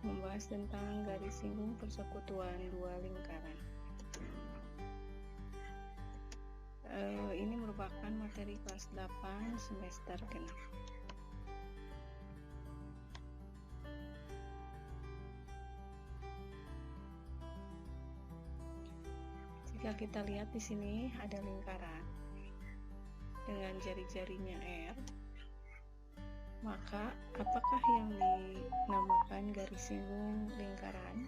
membahas tentang garis singgung persekutuan dua lingkaran. Ini merupakan materi kelas 8 semester genap. Jika kita lihat di sini ada lingkaran dengan jari-jarinya R, maka apakah yang dinamakan garis singgung lingkaran?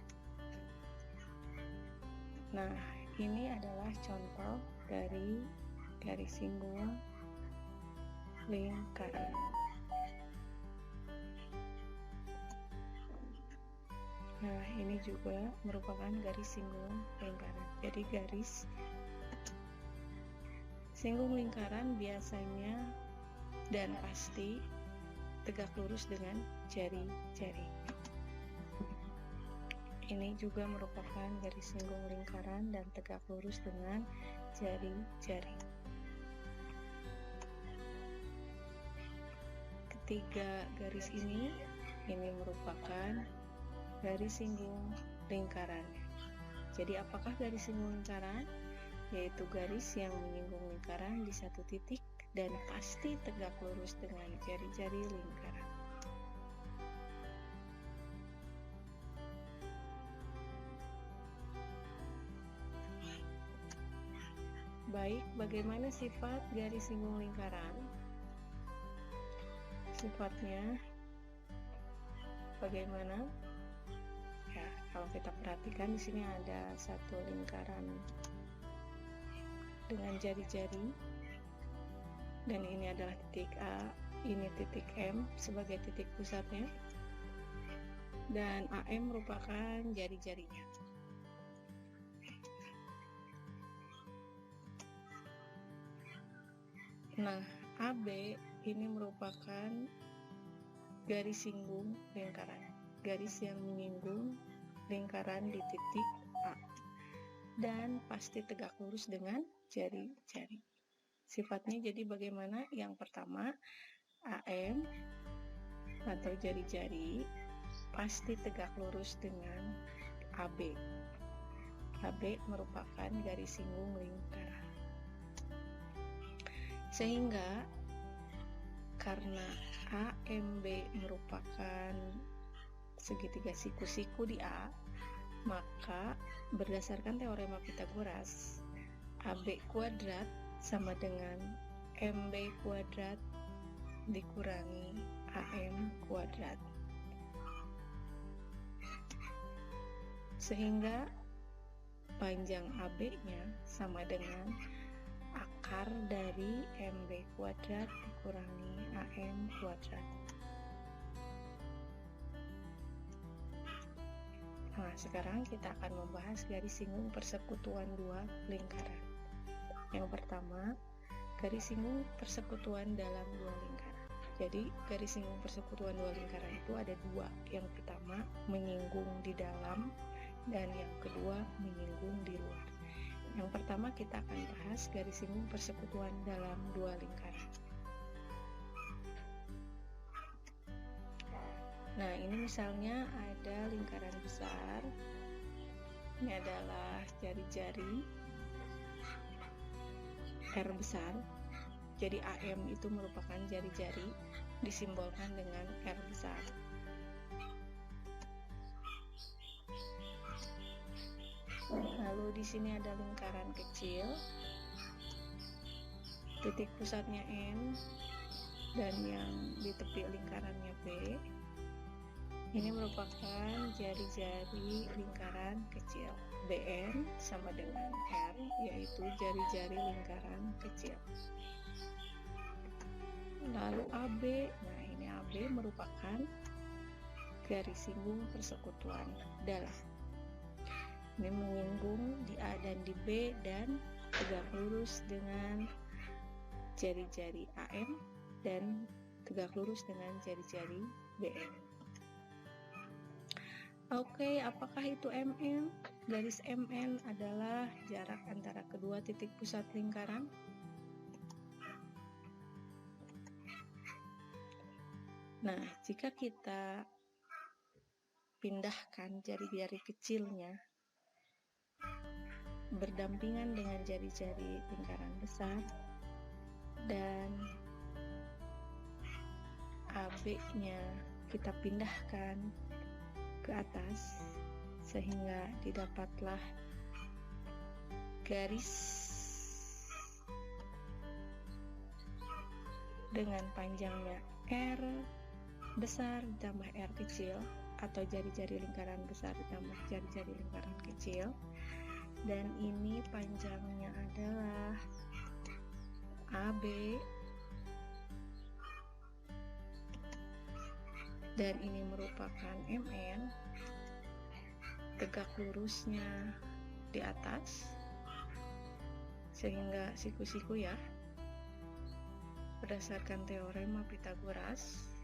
Nah, ini adalah contoh dari garis singgung lingkaran. Nah, ini juga merupakan garis singgung lingkaran. Jadi garis singgung lingkaran biasanya dan pasti tegak lurus dengan jari-jari. Ini juga merupakan garis singgung lingkaran dan tegak lurus dengan jari-jari. Ketiga garis ini merupakan garis singgung lingkaran. Jadi apakah garis singgung lingkaran? Yaitu garis yang menyinggung lingkaran di satu titik dan pasti tegak lurus dengan jari-jari lingkaran. Baik, bagaimana sifat garis singgung lingkaran? Sifatnya bagaimana? Ya, kalau kita perhatikan di sini ada satu lingkaran dengan jari-jari, dan ini adalah titik A, ini titik M sebagai titik pusatnya, dan AM merupakan jari-jarinya. Nah, AB ini merupakan garis singgung lingkaran, garis yang menyinggung lingkaran di titik A dan pasti tegak lurus dengan jari-jari. Sifatnya jadi bagaimana? Yang pertama, AM atau jari-jari pasti tegak lurus dengan AB. AB merupakan garis singgung lingkaran. Sehingga karena AMB merupakan segitiga siku-siku di A, maka berdasarkan teorema Pythagoras, AB kuadrat sama dengan MB kuadrat dikurangi AM kuadrat. Sehingga panjang AB-nya sama dengan akar dari MB kuadrat dikurangi AM kuadrat. Nah, sekarang kita akan membahas garis singgung persekutuan dua lingkaran. Yang pertama, garis singgung persekutuan dalam dua lingkaran. Jadi, garis singgung persekutuan dua lingkaran itu ada dua. Yang pertama, menyinggung di dalam, dan yang kedua, menyinggung di luar. Yang pertama kita akan bahas garis singgung persekutuan dalam dua lingkaran. Nah, ini misalnya ada lingkaran besar. Ini adalah jari-jari R besar. Jadi AM itu merupakan jari-jari, disimbolkan dengan R besar. Lalu di sini ada lingkaran kecil, titik pusatnya N, dan yang di tepi lingkarannya B. Ini merupakan jari-jari lingkaran kecil. BN sama dengan R, yaitu jari-jari lingkaran kecil. Lalu AB, nah ini AB merupakan garis singgung persekutuan dalam. Ini menyinggung di A dan di B dan tegak lurus dengan jari-jari AM dan tegak lurus dengan jari-jari BN. Oke, apakah itu MN? Garis MN adalah jarak antara kedua titik pusat lingkaran. Nah, jika kita pindahkan jari-jari kecilnya berdampingan dengan jari-jari lingkaran besar, dan AB-nya kita pindahkan ke atas sehingga didapatlah garis dengan panjangnya R besar ditambah R kecil, atau jari-jari lingkaran besar ditambah jari-jari lingkaran kecil, dan ini panjangnya adalah AB, dan ini merupakan MN. Tegak lurusnya di atas sehingga siku-siku ya, berdasarkan teorema Pythagoras,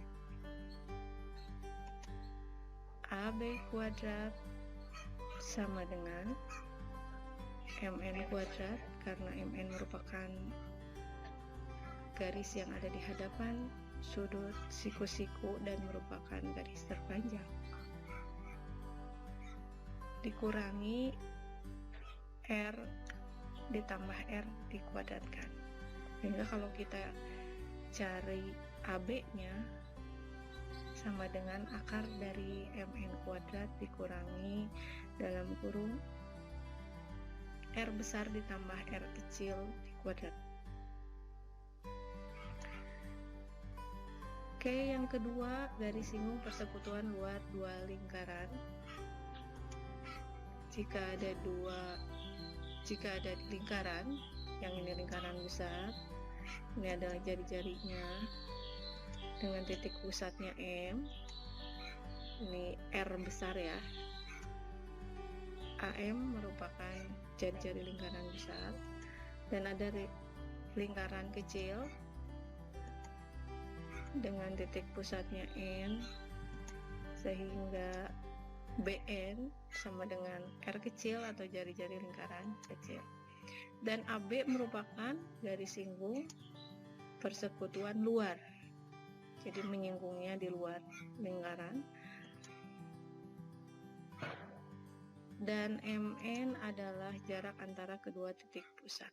AB kuadrat sama dengan MN kuadrat, karena MN merupakan garis yang ada di hadapan sudut siku-siku dan merupakan garis terpanjang, dikurangi R ditambah R dikuadratkan. Sehingga kalau kita cari AB-nya sama dengan akar dari MN kuadrat dikurangi dalam kurung R besar ditambah R kecil dikuadrat. Oke, yang kedua, garis singgung persekutuan luar dua lingkaran. Jika ada lingkaran, yang ini lingkaran besar, ini adalah jari-jarinya dengan titik pusatnya M, ini R besar ya, AM merupakan jari-jari lingkaran besar, dan ada lingkaran kecil dengan titik pusatnya N, sehingga BN sama dengan R kecil atau jari-jari lingkaran kecil. Dan AB merupakan garis singgung persekutuan luar, jadi menyinggungnya di luar lingkaran. Dan MN adalah jarak antara kedua titik pusat.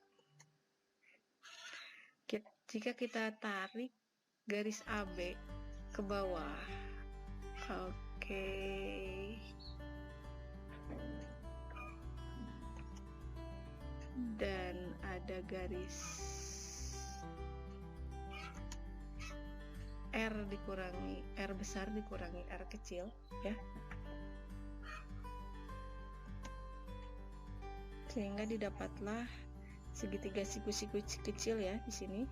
Jika kita tarik garis AB ke bawah, oke, dan ada garis R dikurangi R besar dikurangi R kecil ya, sehingga didapatlah segitiga siku-siku kecil ya. Di sini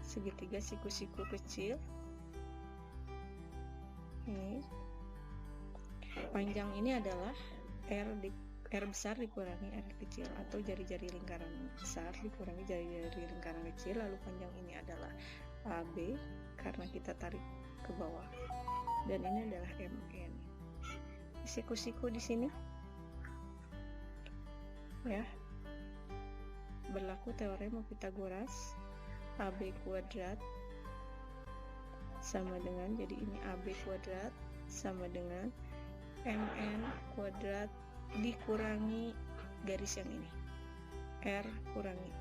segitiga siku-siku kecil, ini panjang ini adalah R besar dikurangi R kecil, atau jari-jari lingkaran besar dikurangi jari-jari lingkaran kecil. Lalu panjang ini adalah AB karena kita tarik ke bawah, dan ini adalah MN. Siku-siku di sini ya, berlaku teorema Pythagoras. AB kuadrat sama dengan, jadi ini AB kuadrat sama dengan MN kuadrat dikurangi garis yang ini, R kurangi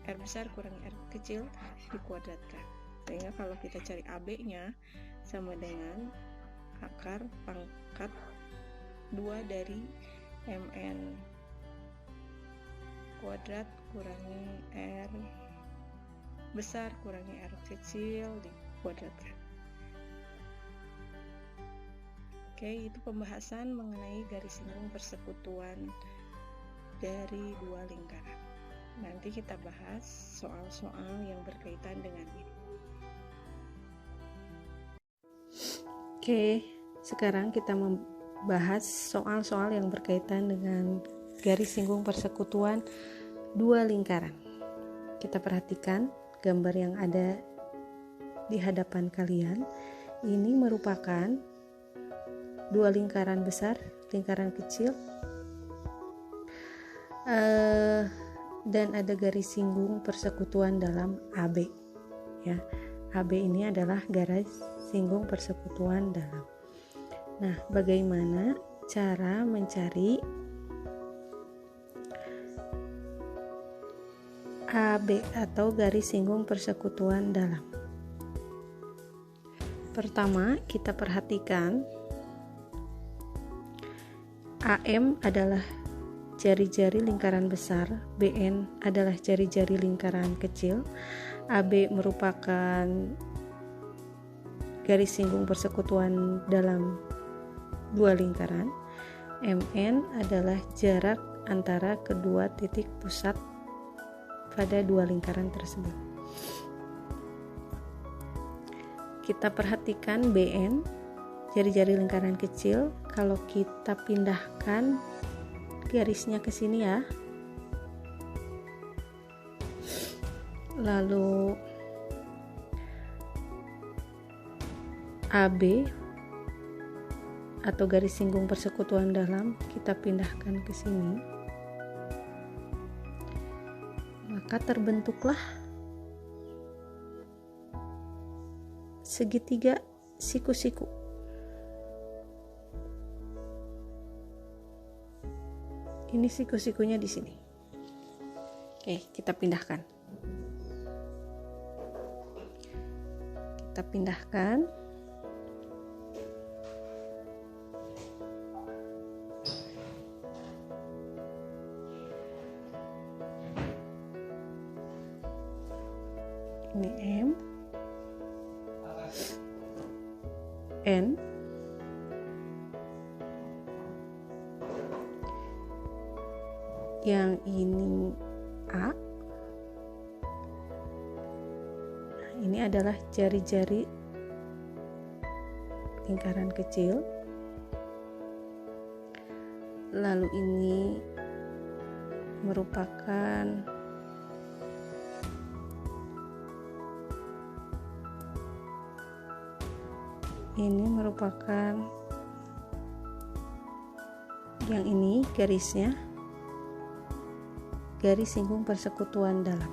R besar kurangi R kecil dikuadratkan. Sehingga kalau kita cari AB-nya sama dengan akar pangkat 2 dari MN kuadrat kurangi R besar kurangi R kecil dikuadratkan. Oke, itu pembahasan mengenai garis singgung persekutuan dari dua lingkaran. Nanti kita bahas soal-soal yang berkaitan dengan ini. Oke, sekarang kita membahas soal-soal yang berkaitan dengan garis singgung persekutuan dua lingkaran. Kita perhatikan gambar yang ada di hadapan kalian. Ini merupakan dua lingkaran besar, lingkaran kecil, dan ada garis singgung persekutuan dalam AB ya. AB ini adalah garis singgung persekutuan dalam. Nah, bagaimana cara mencari AB atau garis singgung persekutuan dalam? Pertama, kita perhatikan AM adalah jari-jari lingkaran besar, BN adalah jari-jari lingkaran kecil, AB merupakan garis singgung persekutuan dalam dua lingkaran, MN adalah jarak antara kedua titik pusat pada dua lingkaran tersebut. Kita perhatikan BN, jari-jari lingkaran kecil. Kalau kita pindahkan garisnya ke sini ya, lalu AB atau garis singgung persekutuan dalam kita pindahkan ke sini, maka terbentuklah segitiga siku-siku. Ini siku-sikunya di sini. Oke, kita pindahkan. Kita pindahkan. Ini M, N, yang ini A. Nah, ini adalah jari-jari lingkaran kecil. Lalu ini merupakan yang ini garisnya garis singgung persekutuan dalam,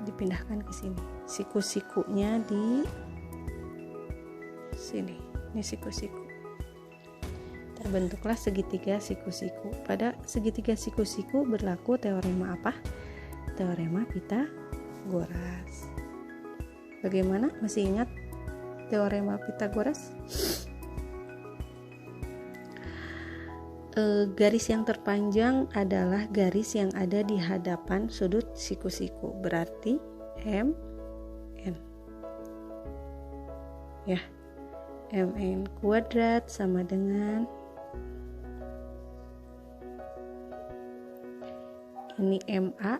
dipindahkan ke sini. Siku-sikunya di sini. Ini siku-siku. Terbentuklah segitiga siku-siku. Pada segitiga siku-siku berlaku teorema apa? Teorema Pythagoras. Bagaimana? Masih ingat teorema Pythagoras? Garis yang terpanjang adalah garis yang ada di hadapan sudut siku-siku, berarti MN. Ya, MN kuadrat sama dengan ini MA,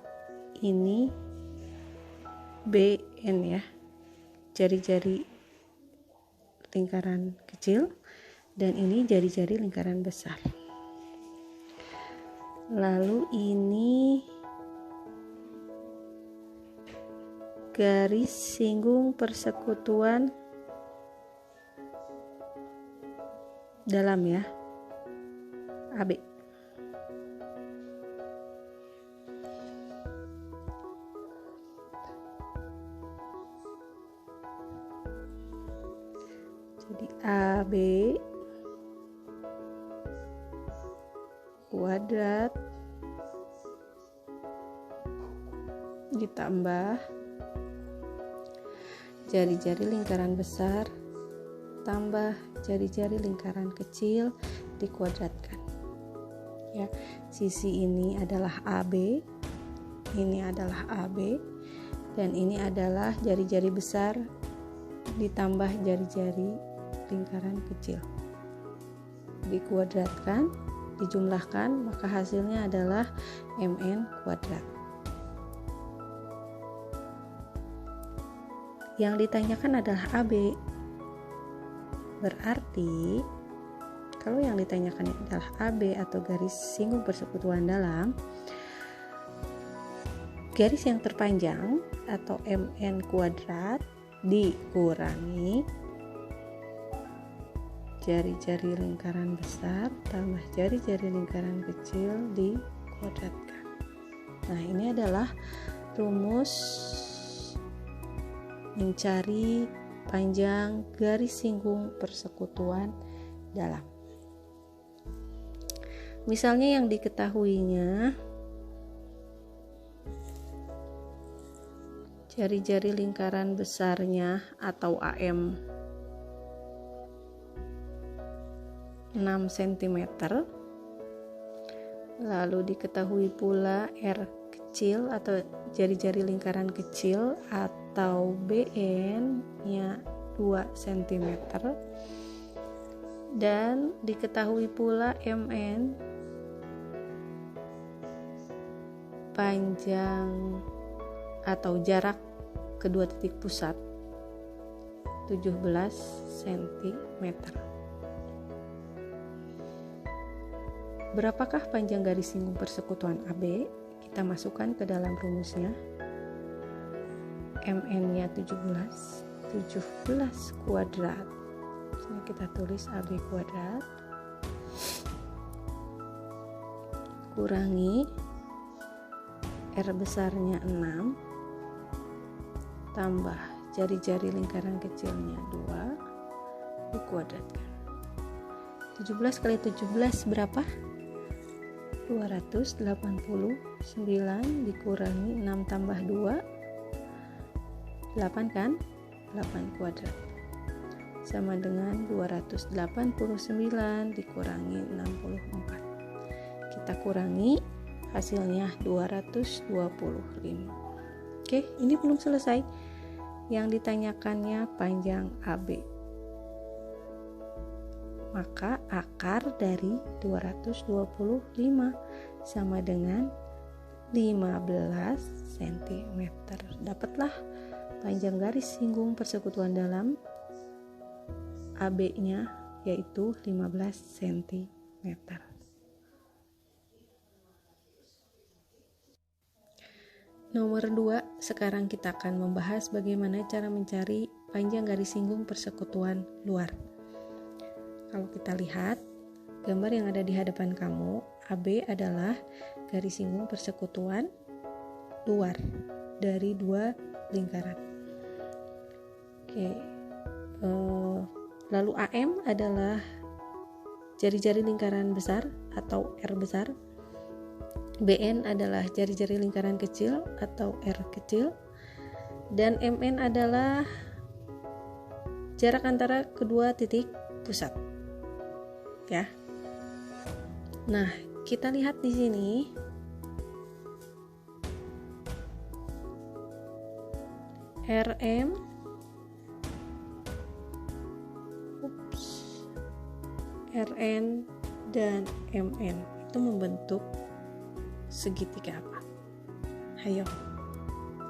ini BN ya, jari-jari lingkaran kecil, dan ini jari-jari lingkaran besar. Lalu ini garis singgung persekutuan dalam ya, AB. Jadi AB kuadrat ditambah jari-jari lingkaran besar tambah jari-jari lingkaran kecil dikuadratkan. Ya, sisi ini adalah AB, ini adalah AB, dan ini adalah jari-jari besar ditambah jari-jari lingkaran kecil. Dikuadratkan, dijumlahkan, maka hasilnya adalah MN kuadrat. Yang ditanyakan adalah AB. Berarti kalau yang ditanyakan adalah AB atau garis singgung persekutuan dalam, garis yang terpanjang atau MN kuadrat dikurangi jari-jari lingkaran besar tambah jari-jari lingkaran kecil dikuadratkan. Nah, ini adalah rumus mencari panjang garis singgung persekutuan dalam. Misalnya yang diketahuinya, jari-jari lingkaran besarnya atau AM 6 cm, lalu diketahui pula R kecil atau jari-jari lingkaran kecil atau BN nya 2 cm, dan diketahui pula MN panjang atau jarak kedua titik pusat 17 cm. Berapakah panjang garis singgung persekutuan AB? Kita masukkan ke dalam rumusnya. MN-nya 17 kuadrat. Sini kita tulis AB kuadrat kurangi R besarnya 6 tambah jari-jari lingkaran kecilnya 2 dikuadratkan. 17 kali 17 berapa? 289 dikurangi 6 tambah 2 8 kan? 8 kuadrat sama dengan 289 dikurangi 64. Kita kurangi, hasilnya 225. Oke, ini belum selesai. Yang ditanyakannya panjang AB. Maka akar dari 225 sama dengan 15 cm. Dapatlah panjang garis singgung persekutuan dalam AB-nya yaitu 15 cm. Nomor 2, sekarang kita akan membahas bagaimana cara mencari panjang garis singgung persekutuan luar. Kalau kita lihat gambar yang ada di hadapan kamu, AB adalah garis singgung persekutuan luar dari 2 lingkaran. Oke, lalu AM adalah jari-jari lingkaran besar atau R besar. BN adalah jari-jari lingkaran kecil atau R kecil. Dan MN adalah jarak antara kedua titik pusat. Ya. Nah, kita lihat di sini. RM RN dan MN itu membentuk segitiga apa? Hayo.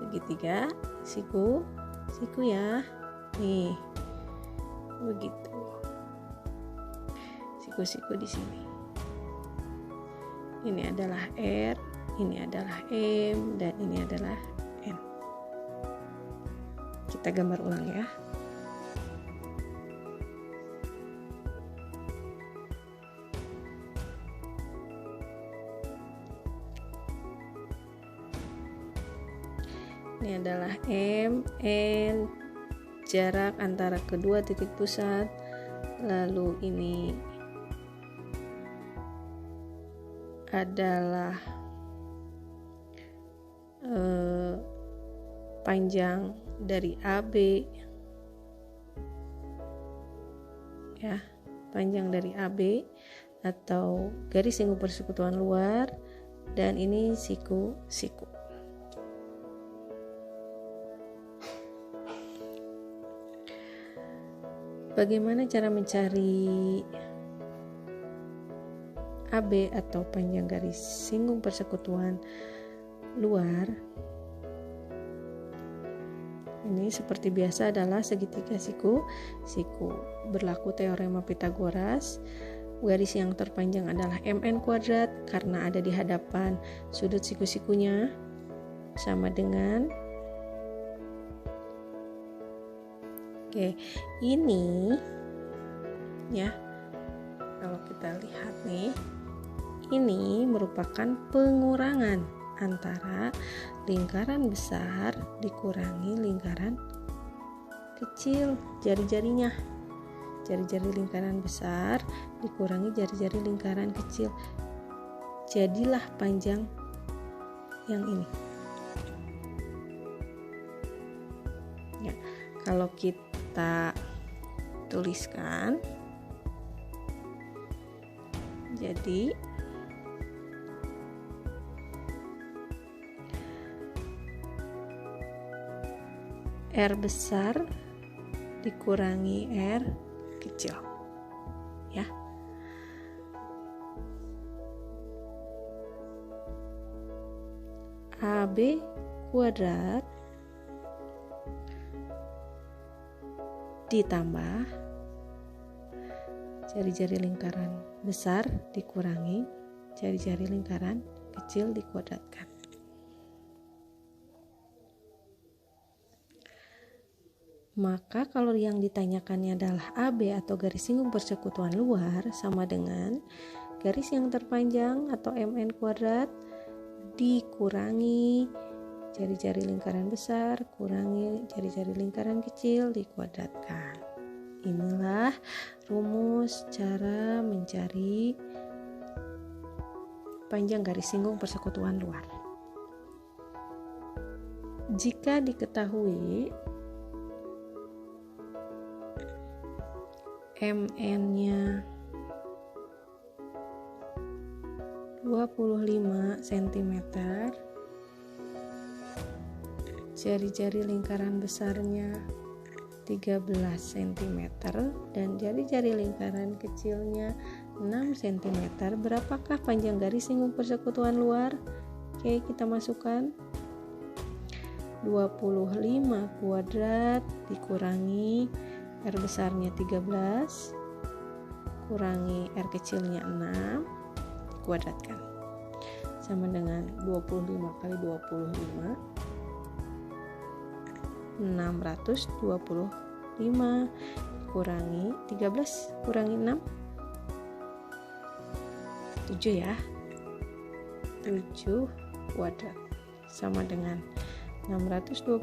Segitiga siku ya. Nih. Begitu. Siku-siku di sini. Ini adalah R, ini adalah M, dan ini adalah N. Kita gambar ulang ya. Ini adalah M, N, jarak antara kedua titik pusat. Lalu ini adalah panjang dari AB, ya, panjang dari AB atau garis singgung persekutuan luar, dan ini siku. Bagaimana cara mencari AB atau panjang garis singgung persekutuan luar? Ini seperti biasa adalah segitiga siku. Berlaku teorema Pythagoras. Garis yang terpanjang adalah MN kuadrat karena ada di hadapan sudut siku-sikunya sama dengan. Oke, ini ya, kalau kita lihat nih, ini merupakan pengurangan antara lingkaran besar dikurangi lingkaran kecil jari-jarinya. Jari-jari lingkaran besar dikurangi jari-jari lingkaran kecil. Jadilah panjang yang ini. Ya, kalau kita tuliskan, jadi R besar dikurangi R kecil, ya. AB kuadrat ditambah jari-jari lingkaran besar dikurangi jari-jari lingkaran kecil dikuadratkan. Maka kalau yang ditanyakannya adalah AB atau garis singgung persekutuan luar, sama dengan garis yang terpanjang atau MN kuadrat dikurangi jari-jari lingkaran besar kurangi jari-jari lingkaran kecil dikuadratkan. Inilah rumus cara mencari panjang garis singgung persekutuan luar. Jika diketahui MN-nya 25 cm, jari-jari lingkaran besarnya 13 cm, dan jari-jari lingkaran kecilnya 6 cm. Berapakah panjang garis singgung persekutuan luar? Oke, kita masukkan 25 kuadrat dikurangi R besarnya 13 kurangi R kecilnya 6 dikuadratkan, sama dengan 25 kali 25 625 kurangi 13 kurangi 6 7 ya, 7 kuadrat sama dengan 625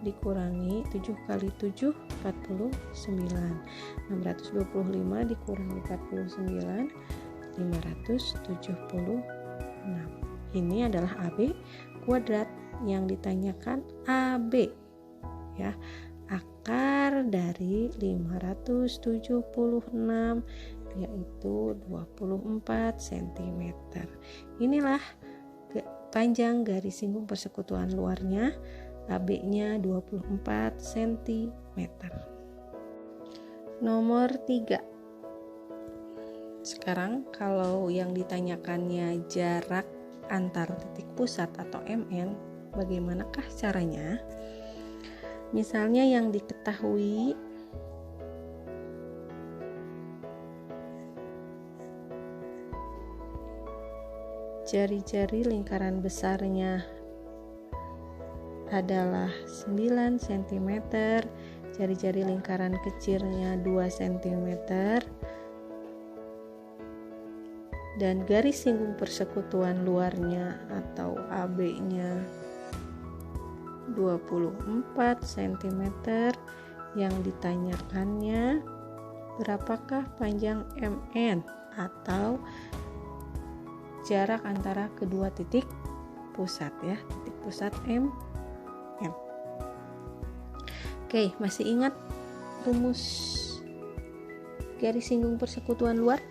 dikurangi 7 kali 7 49. 625 dikurangi 49 576. Ini adalah AB kuadrat. Yang ditanyakan AB, ya, akar dari 576 yaitu 24 cm. Inilah panjang garis singgung persekutuan luarnya, AB-nya 24 cm. Nomor 3. Sekarang kalau yang ditanyakannya jarak antar titik pusat atau MN, bagaimanakah caranya? Misalnya yang diketahui jari-jari lingkaran besarnya adalah 9 cm, jari-jari lingkaran kecilnya 2 cm, dan garis singgung persekutuan luarnya atau AB-nya 24 cm. Yang ditanyakannya berapakah panjang MN atau jarak antara kedua titik pusat, ya, titik pusat M. Oke, masih ingat rumus garis singgung persekutuan luar?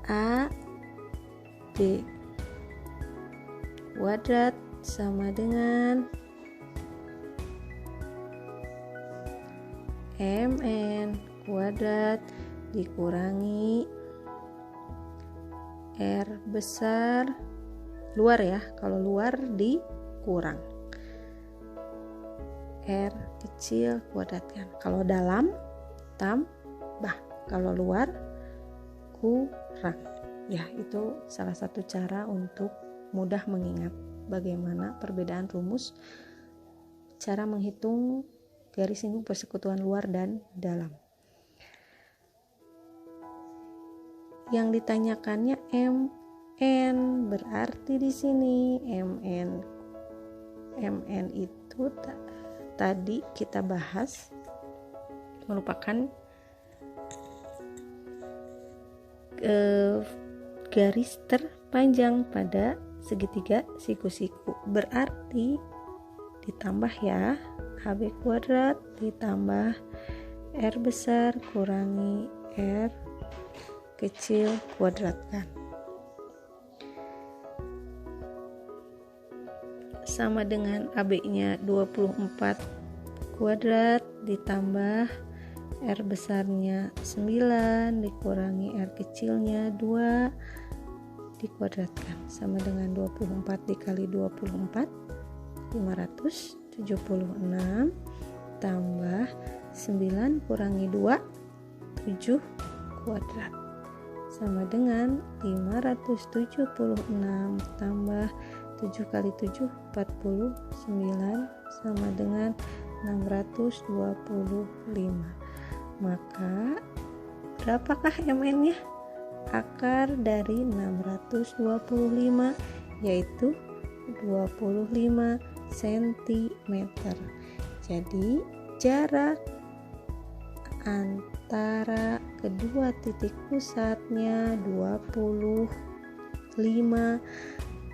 A B kuadrat sama dengan MN kuadrat dikurangi R besar luar, ya, kalau luar dikurang R kecil kuadratkan, kalau dalam tambah, kalau luar kurang. Ya, itu salah satu cara untuk mudah mengingat bagaimana perbedaan rumus cara menghitung garis singgung persekutuan luar dan dalam. Yang ditanyakannya MN, berarti di sini MN MN itu tadi kita bahas merupakan garis terpanjang pada segitiga siku-siku. Berarti ditambah ya, AB kuadrat ditambah R besar kurangi R kecil kuadratkan. Sama dengan AB-nya 24 kuadrat ditambah R besarnya 9 dikurangi R kecilnya 2 dikuadratkan, sama dengan 24 dikali 24 576 tambah 9 kurangi 2 7 kuadrat, sama dengan 576 tambah 7 kali 7 49 sama dengan 625. Maka berapakah MN-nya? Akar dari 625 yaitu 25 cm. Jadi jarak antara kedua titik pusatnya 25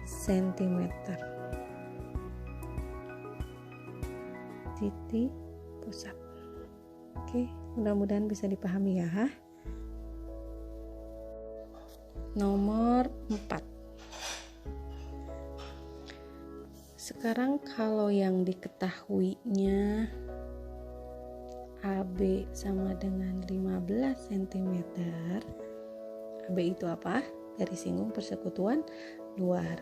cm. Titik pusat. Oke, mudah-mudahan bisa dipahami ya. Nomor 4. Sekarang kalau yang diketahuinya AB sama dengan 15 cm. AB itu apa? Garis singgung persekutuan luar.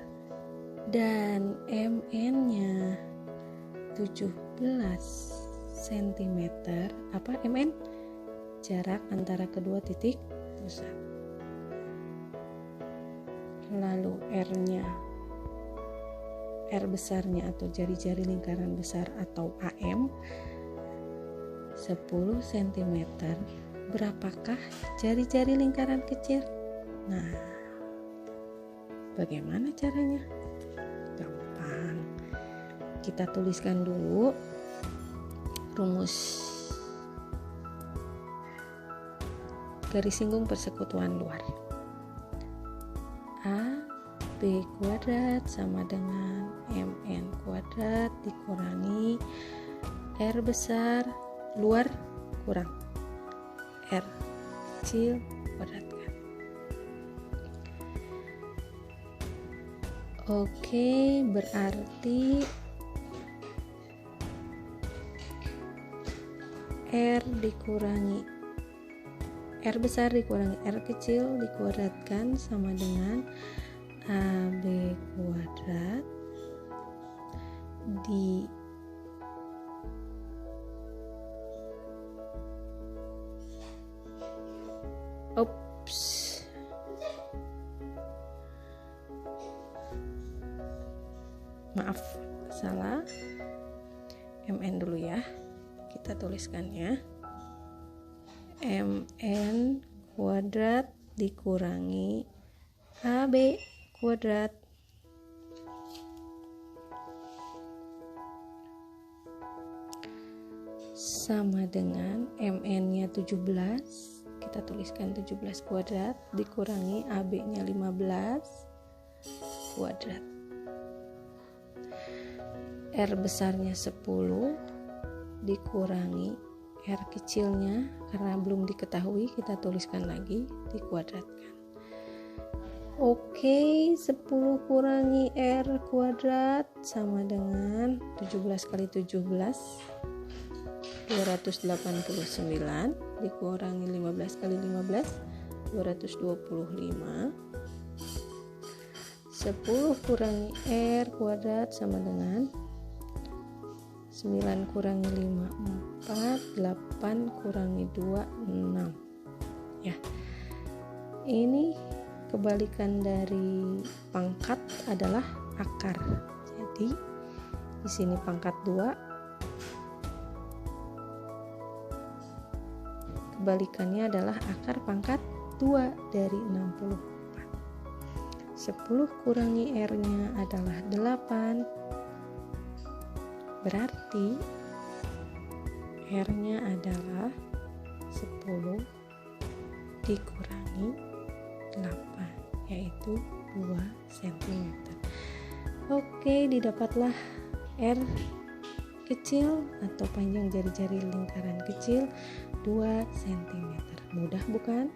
Dan MN-nya 17 cm. Apa MN? Jarak antara kedua titik pusat. Lalu R-nya, R besarnya atau jari-jari lingkaran besar atau AM 10 cm. Berapakah jari-jari lingkaran kecil? Nah, bagaimana caranya? Gampang. Kita tuliskan dulu rumus garis singgung persekutuan luar. A B kuadrat sama dengan MN kuadrat dikurangi R besar luar kurang R kecil kuadratkan. Oke, berarti R dikurangi R besar dikurangi R kecil dikuadratkan sama dengan AB kuadrat di maaf salah, MN dulu ya, kita tuliskannya MN kuadrat dikurangi AB kuadrat sama dengan MN-nya 17, kita tuliskan 17 kuadrat dikurangi AB-nya 15 kuadrat. R besarnya 10 dikurangi R kecilnya, karena belum diketahui kita tuliskan lagi dikuadratkan. Oke, 10 kurangi R kuadrat sama dengan 17 kali 17 289 dikurangi 15 kali 15 225. 10 kurangi R kuadrat sama dengan 9 kurangi 5 4, 8 kurangi 2 6. Ya. Ini kebalikan dari pangkat adalah akar. Jadi di sini pangkat 2. Kebalikannya adalah akar pangkat 2 dari 64. 10 kurangi R-nya adalah 8. Berarti R-nya adalah 10 dikurangi 8, yaitu 2 cm. Oke, didapatlah R kecil atau panjang jari-jari lingkaran kecil 2 cm. Mudah bukan?